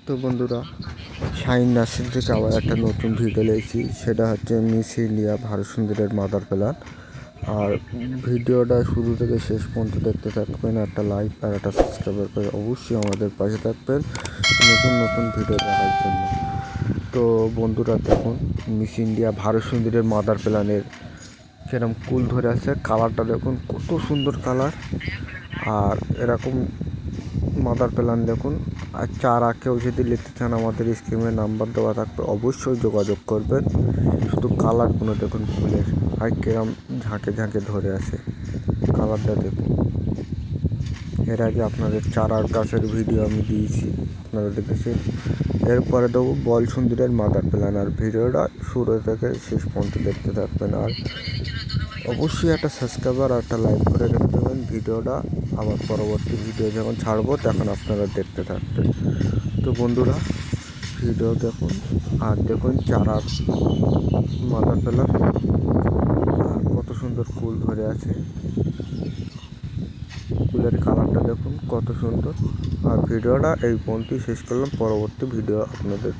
তো বন্ধুরা, শাহিন নার্সারি থেকে আবার একটা নতুন ভিডিও নিয়েছি। সেটা হচ্ছে মিস ইন্ডিয়া ভারত সুন্দরের মাদার প্ল্যান। আর ভিডিওটা শুরু থেকে শেষ পর্যন্ত দেখতে থাকবেন। একটা লাইক আর একটা সাবস্ক্রাইব করে অবশ্যই আমাদের পাশে থাকবেন নতুন নতুন ভিডিও দেখার জন্য। তো বন্ধুরা দেখুন, মিস ইন্ডিয়া ভারত সুন্দরের মাদার প্ল্যানের সেরকম কুল ধরে আছে। কালারটা দেখুন, কত সুন্দর কালার। আর এরকম মাদার প্ল্যান দেখুন। আর চারা কেউ যদি নিতে চান, আমাদের স্ক্রিনে নাম্বার দেওয়া থাকবে, অবশ্যই যোগাযোগ করবেন। শুধু কালারগুলো দেখুন ফুলের, আর কিরম ঝাঁকে ঝাঁকে ধরে আছে। কালারটা দেখুন। এর আগে আপনাদের চারার গাছের ভিডিও আমি দিয়েছি, আপনারা দেখেছেন। এরপরে দেবো বল সুন্দরের মাদার প্ল্যান। আর ভিডিওটা শুরু থেকে শেষ পর্যন্ত দেখতে থাকবেন। আর অবশ্যই একটা সাবস্ক্রাইবার আর একটা লাইক করে রেখে দেবেন ভিডিওটা। আবার পরবর্তী ভিডিও যখন ছাড়বো তখন আপনারা দেখতে থাকবেন। তো বন্ধুরা, ভিডিও দেখুন আর দেখুন চারার মাদার প্ল্যান। আর কত সুন্দর ফুল ধরে আছে। ফুলের কালারটা দেখুন কত সুন্দর। আর ভিডিওটা এই পর্যন্তই শেষ করলাম। পরবর্তী ভিডিও আপনাদের